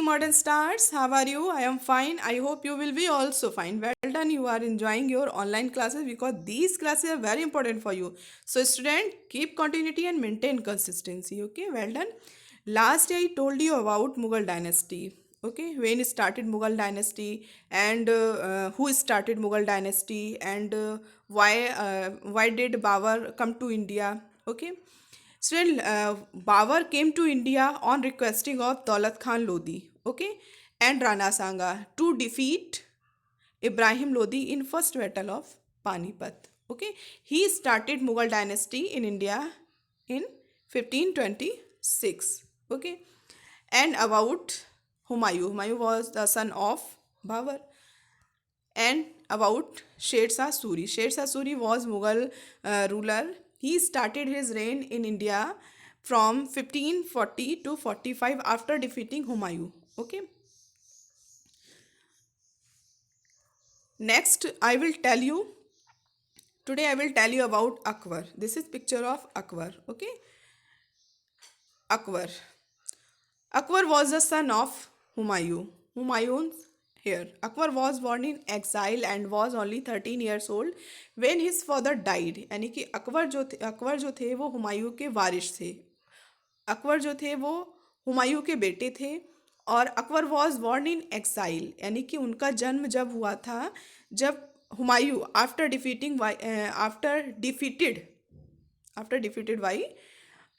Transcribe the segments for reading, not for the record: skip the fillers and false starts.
modern stars. How are you? I am fine. I hope you will be also fine. Well done. You are enjoying your online classes because these classes are very important for you. So, student, keep continuity and maintain consistency. Okay, well done. Last day I told you about Mughal dynasty. Okay, when started Mughal dynasty and who started Mughal dynasty and why did Babur come to India? Okay. Still, Babur came to India on requesting of Daulat Khan Lodi, okay, and Rana Sanga to defeat Ibrahim Lodi in first battle of Panipat. Okay, he started Mughal dynasty in India in 1526. Okay, and about Humayun. Humayun was the son of Babur, and about Sher Shah Suri. Sher Shah Suri was Mughal ruler. He started his reign in India from 1540 to 45 after defeating Humayun. Okay. Next, I will tell you. Today, I will tell you about Akbar. This is picture of Akbar. Okay. Akbar. Akbar was the son of Humayun. Humayun's here. Akbar was born in exile and was only 13 years old when his father died. यानी कि अकबर जो थे वो हुमायूं के वारिस थे. अकबर जो थे वो हुमायूं के बेटे थे और Akbar was born in exile यानी कि उनका जन्म जब हुआ था जब Humayun after defeated by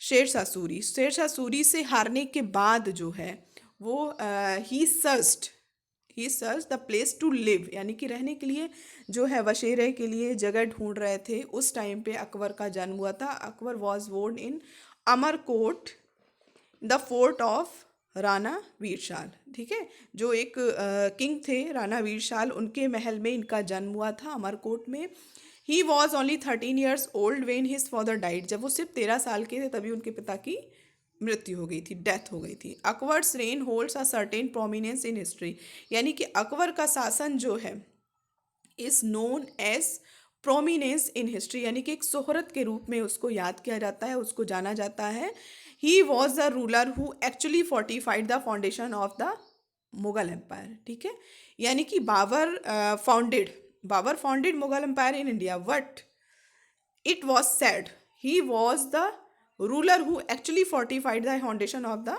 Sher Shah Suri से हारने के बाद जो है वो ही search the place to live यानी कि रहने के लिए जो है वशेरे के लिए जगह ढूंढ रहे थे. उस टाइम पे अकबर का जन्म हुआ था. Akbar was born in Amarkot, the fort of Rana Virsal. ठीक है, जो एक किंग थे राणा वीरशाल, उनके महल में इनका जन्म हुआ था अमरकोट में. He was only 13 years old when his father died. जब वो सिर्फ 13 साल के थे तभी उनके पिता की मृत्यु हो गई थी, डेथ हो गई थी. Akbar's reign holds a certain prominence in history. यानी कि अकबर का शासन जो है is known as prominence in history यानी कि एक शोहरत के रूप में उसको याद किया जाता है, उसको जाना जाता है. He was the ruler who actually fortified the foundation of the Mughal empire. ठीक है, यानी कि Babur founded Mughal empire in India. But it was said he was the ruler who actually fortified the foundation of the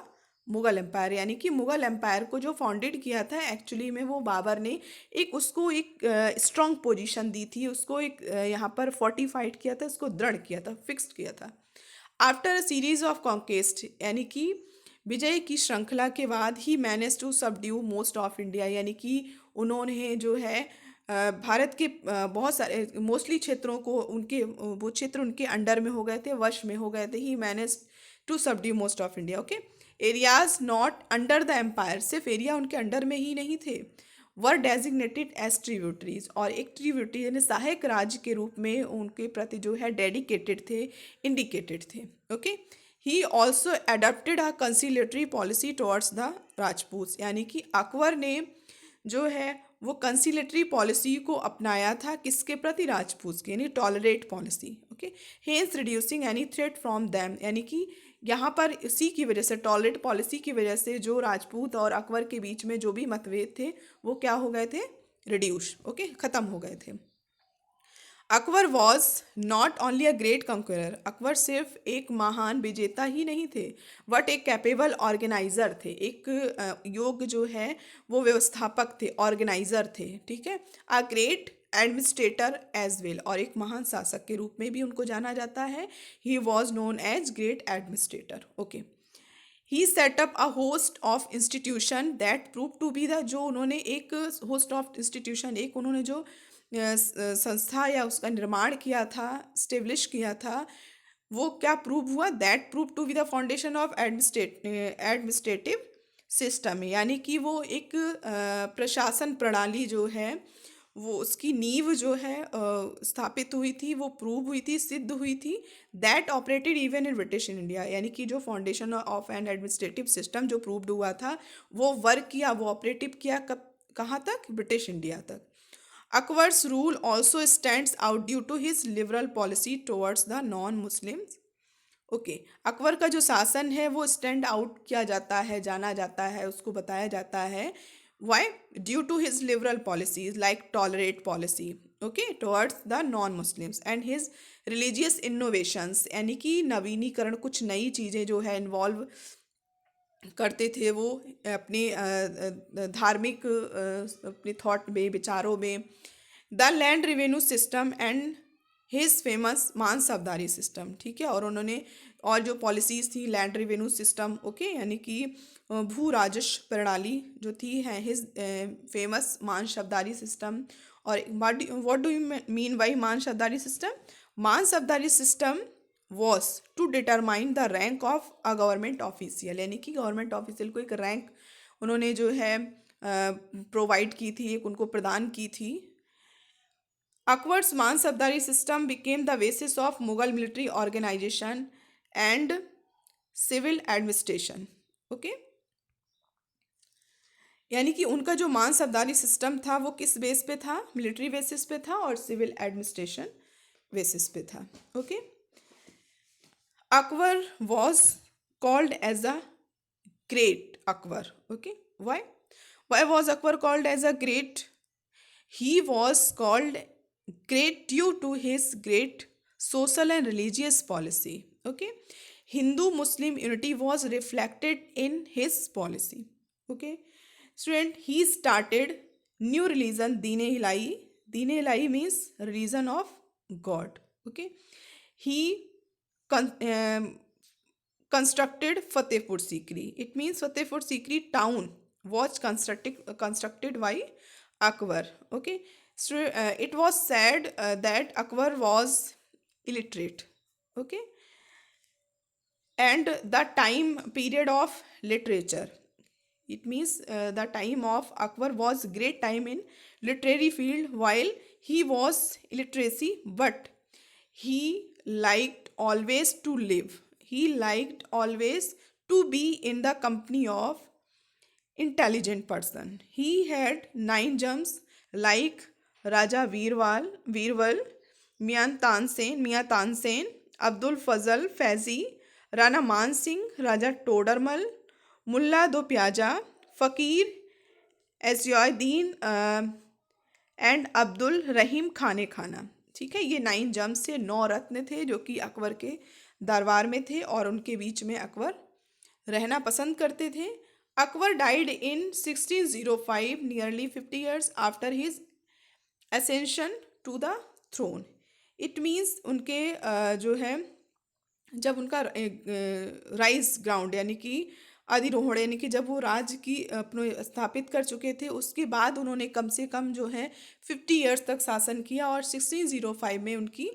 Mughal empire. यानी कि Mughal empire को जो founded किया था एक्चुअली में वो बाबर ने उसको एक स्ट्रॉन्ग पोजीशन दी थी, उसको एक यहाँ पर फोर्टिफाइड किया था, उसको दृढ़ किया था, फिक्स्ड किया था. After a series of conquest यानी कि विजय की श्रृंखला के बाद ही manage to subdue most of India. यानी कि उन्होंने जो है भारत के बहुत सारे मोस्टली क्षेत्रों को वो क्षेत्र उनके अंडर में हो गए थे, वश में हो गए थे. He manage to subdue most of India. Okay, areas not under the empire, सिर्फ एरिया उनके अंडर में ही नहीं थे, वर डेजिग्नेटेड एज ट्रिब्यूटरीज. और एक ट्रिब्यूटरी यानी सहायक राज्य के रूप में उनके प्रति जो है डेडिकेटेड थे, इंडिकेटेड थे. Okay, he also adopted a conciliatory policy towards the Rajput. यानी कि अकबर ने जो है वो कंसिलेटरी पॉलिसी को अपनाया था किसके प्रति? राजपूत के, यानी tolerate policy. Okay, hence reducing any threat from them. यानी कि यहाँ पर इसी की वजह से टॉलरेट पॉलिसी की वजह से जो राजपूत और अकबर के बीच में जो भी मतभेद थे वो क्या हो गए थे? रिड्यूस. ओके, खत्म हो गए थे. Akbar was not only a great conqueror. Akbar सिर्फ एक महान विजेता ही नहीं थे बट एक कैपेबल ऑर्गेनाइजर थे. एक योग जो है वो व्यवस्थापक थे, ऑर्गेनाइजर थे. ठीक है, a great administrator as well, और एक महान शासक के रूप में भी उनको जाना जाता है. He was known as great administrator. Okay, he set up a host of institution that prove to be the. जो उन्होंने एक होस्ट ऑफ इंस्टीट्यूशन, एक उन्होंने जो संस्था या उसका निर्माण किया था, स्टेब्लिश किया था, वो क्या प्रूव हुआ? That prove to be the foundation of administrative system. यानी कि वो एक प्रशासन प्रणाली जो है वो उसकी नींव जो है स्थापित हुई थी, वो प्रूव हुई थी, सिद्ध हुई थी. That operated even in British in India. यानी कि जो foundation of N administrative system जो प्रूव्ड हुआ था वो वर्क किया, वो ऑपरेटिव किया, कब, कहाँ तक? ब्रिटिश इंडिया तक. Akbar's rule also stands out due to his liberal policy towards the non-Muslims okay, Akbar का जो शासन है वो स्टैंड आउट किया जाता है, जाना जाता है, उसको बताया जाता है। Why? Due to his liberal policies like tolerate policy, okay, towards the non Muslims and his religious innovations, यानी कि नवीनीकरण, कुछ नई चीज़ें जो है इन्वॉल्व करते थे वो अपनी धार्मिक अपने थॉट में, विचारों में। The land revenue system and his famous मान सफदारी सिस्टम, ठीक है। और उन्होंने और जो पॉलिसीज़ थी लैंड रेवेन्यू सिस्टम, ओके, यानी कि भू राजस्व प्रणाली जो थी है his famous mansabdari system. और what do you mean by mansabdari system? Mansabdari system was to determine the rank of a government official, यानी कि गवर्नमेंट ऑफिशियल को एक रैंक उन्होंने जो है प्रोवाइड की थी, एक उनको प्रदान की थी। Akbar's Mansabdari system became the basis of Mughal military organization and civil administration. Okay, यानी कि उनका जो मानसबदारी सिस्टम था वो किस बेस पे था? मिलिट्री बेसिस पे था और सिविल एडमिनिस्ट्रेशन बेसिस पे था। Okay, Akbar was called as a great Akbar. Okay, why? Why was Akbar called as a great? He was called great due to his great social and religious policy. Okay, Hindu Muslim unity was reflected in his policy. Okay, student, he started new religion Deen-e Ilahi. Deen-e Ilahi means religion of God. Okay, he con- um, constructed Fatehpur Sikri. It means Fatehpur Sikri town was constructed by Akbar. Okay, so it was said that Akbar was illiterate. Okay, and the time period of literature. It means the time of Akbar was great time in literary field while he was illiteracy, but he liked always to live. He liked always to be in the company of intelligent person. He had 9 gems like Raja Veerwal, Mian Tansen, Abdul Fazal Faizi, Rana Man Singh, Raja Todarmal, Mulla Do Pyaja, Fakir Aziauddin and Abdul Rahim Khane Khana. ठीक है, ये 9 germs से 9 रत्न थे जो कि अकबर के दरबार में थे और उनके बीच में अकबर रहना पसंद करते थे। Akbar died in 1605, nearly 50 years after his ascension to the throne. It means उनके जो है जब उनका राइज ग्राउंड यानी कि अधिरोहण, यानी कि जब वो राज्य की अपने स्थापित कर चुके थे उसके बाद उन्होंने कम से कम जो है 50 ईयर्स तक शासन किया और 1605 में उनकी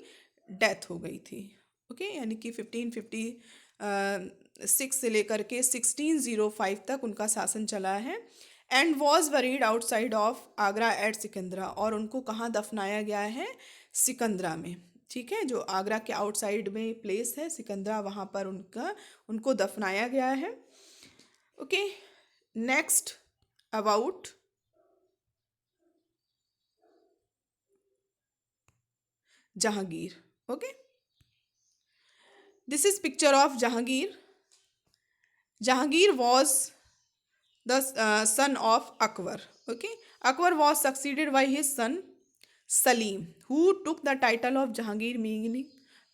डेथ हो गई थी। ओके, यानी कि 1556 से लेकर के 1605 तक उनका शासन चला है। And was buried outside of Agra at Sikandra, और उनको कहाँ दफनाया गया है? सिकंदरा में। ठीक है, जो आगरा के आउटसाइड में प्लेस है सिकंदरा, वहाँ पर उनको दफनाया गया है। Okay, next about Jahangir. Okay, this is picture of Jahangir. Jahangir was the son of Akbar. Okay, Akbar was succeeded by his son Salim, who took the title of Jahangir, meaning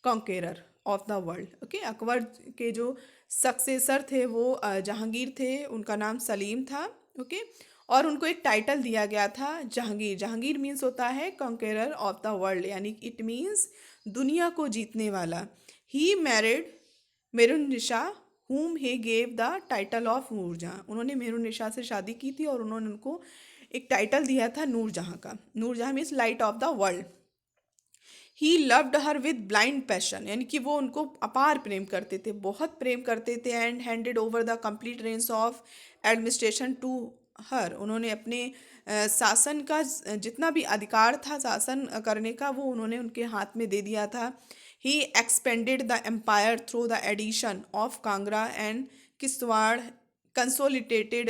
conqueror of the world. Okay, Akbar के जो successor थे वो जहांगीर थे, उनका नाम सलीम था। Okay, और उनको एक टाइटल दिया गया था जहांगीर। जहांगीर मीन्स होता है कॉन्केरर ऑफ द वर्ल्ड, यानी इट मीन्स दुनिया को जीतने वाला। He married Meherunnisa whom he gave the title of Nurjahan. उन्होंने मेरुनिशा से शादी की थी और उन्होंने उनको एक टाइटल दिया था नूरजहाँ का। Nurjahan means light of the world. He loved her with blind passion, यानी कि वो उनको अपार प्रेम करते थे, बहुत प्रेम करते थे। And handed over the complete range of administration to her, उन्होंने अपने शासन का जितना भी अधिकार था शासन करने का वो उन्होंने उनके हाथ में दे दिया था। He expanded the empire through the addition of Kangra and Kishtwar, consolidated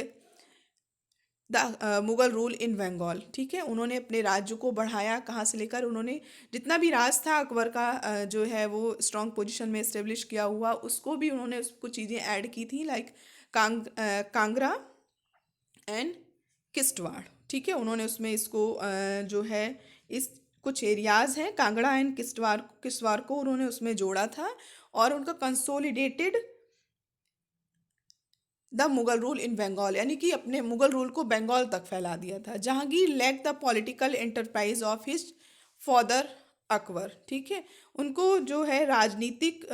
the Mughal rule in Bengal. ठीक है, उन्होंने अपने राज्य को बढ़ाया, कहाँ से लेकर उन्होंने जितना भी राज था अकबर का जो है वो स्ट्रॉन्ग पोजीशन में इस्टेब्लिश किया हुआ, उसको भी उन्होंने कुछ चीज़ें ऐड की थी, लाइक कांगड़ा एंड किश्तवाड़। ठीक है, उन्होंने उसमें इसको जो है इस कुछ एरियाज हैं कांगड़ा एंड किश्तवाड़ को उन्होंने उसमें जोड़ा था, और उनका consolidated the Mughal rule in Bengal, यानी कि अपने मुगल रूल को बंगाल तक फैला दिया था। Jahangir lack the political enterprise of his father Akbar. ठीक है, उनको जो है राजनीतिक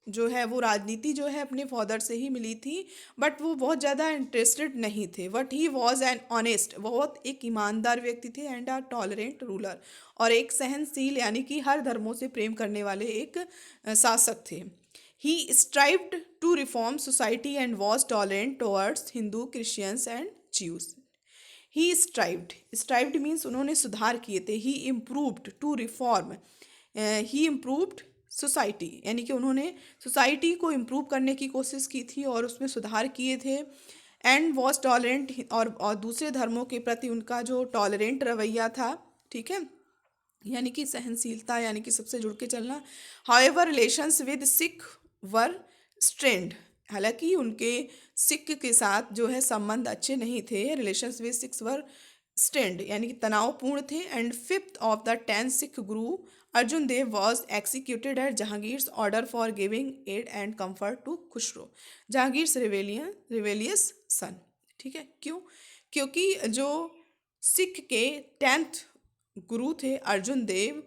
जो है वो राजनीति जो है अपने फादर से ही मिली थी, बट वो बहुत ज़्यादा इंटरेस्टेड नहीं थे। But he was an honest, बहुत एक ईमानदार व्यक्ति थे, एंड अ टॉलरेंट रूलर, और एक सहनशील यानी कि हर धर्मों से प्रेम करने वाले एक शासक थे। He strived to reform society and was tolerant towards Hindu, Christians and Jews. He strived. Strived means उन्होंने सुधार किए थे. He improved to reform. He improved society, यानी कि उन्होंने सोसाइटी को इम्प्रूव करने की कोशिश की थी और उसमें सुधार किए थे. एंड वॉज टॉलरेंट, और दूसरे धर्मों के प्रति उनका जो टॉलरेंट रवैया था, ठीक है, यानी कि सहनशीलता, यानी कि सबसे जुड़ के चलना. However relations with Sikh were strained, हालांकि उनके सिख के साथ जो है संबंध अच्छे नहीं थे. Relations with Sikhs were strained यानी कि तनावपूर्ण थे. And fifth of the 10 Sikh Guru Arjun Dev was executed at Jahangir's order for giving aid and comfort to Khusrau, Jahangir's rebellious son. ठीक है, क्यों? क्योंकि जो सिख के 10th गुरु थे अर्जुन देव,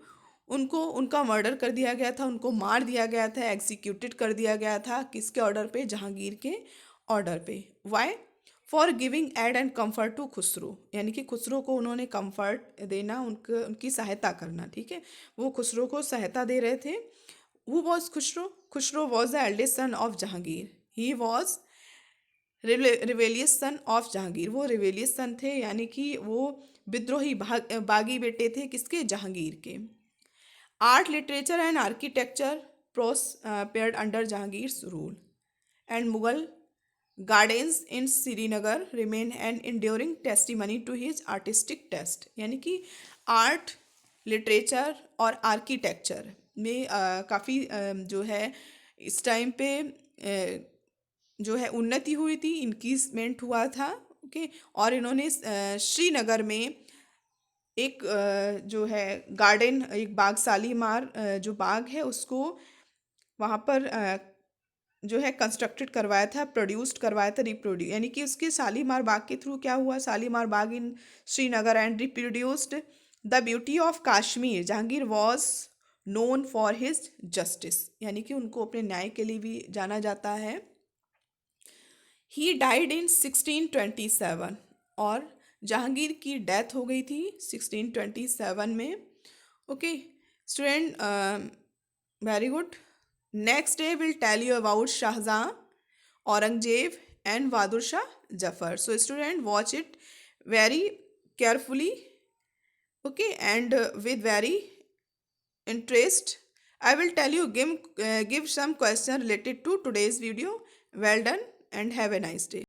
उनको उनका मर्डर कर दिया गया था, उनको मार दिया गया था, एग्जीक्यूटेड कर दिया गया था. किसके ऑर्डर पे? जहांगीर के ऑर्डर पे. Why? For giving aid and comfort to Khusrau, यानी कि खुसरो को उन्होंने कंफर्ट देना, उनकी सहायता करना. ठीक है, वो खुसरो को सहायता दे रहे थे. Who was Khusrau? Khusrau was the eldest son of Jahangir. He was rebellious son of Jahangir. वो रिवेलियस सन थे, यानी कि वो विद्रोही बागी बेटे थे किसके? जहांगीर के. Art, literature and architecture prospered under Jahangir's rule, and Mughal gardens in Srinagar remain an enduring testimony to his artistic taste. यानी कि आर्ट, लिटरेचर और आर्किटेक्चर में काफ़ी जो है इस टाइम पे जो है उन्नति हुई थी, इंक्रीजमेंट हुआ था. ओके, और इन्होंने श्रीनगर में एक जो है गार्डन, एक बाग, शालीमार जो बाग है उसको वहाँ पर जो है कंस्ट्रक्टेड करवाया था, प्रोड्यूस्ड करवाया था, रिप्रोड्यूस, यानी कि उसके शालीमार बाग के थ्रू क्या हुआ? Shalimar Bagh in Srinagar and reproduced the beauty of Kashmir. Jahangir was known for his justice, यानी कि उनको अपने न्याय के लिए भी जाना जाता है. ही डाइड इन 1627, और जहांगीर की डेथ हो गई थी 1627 में. Okay student, very good. Next day will tell you about Shahjahan, Aurangzeb and Bahadur Shah Zafar. So student, watch it very carefully, okay, and with very interest. I will tell you, give some question related to today's video. Well done and have a nice day.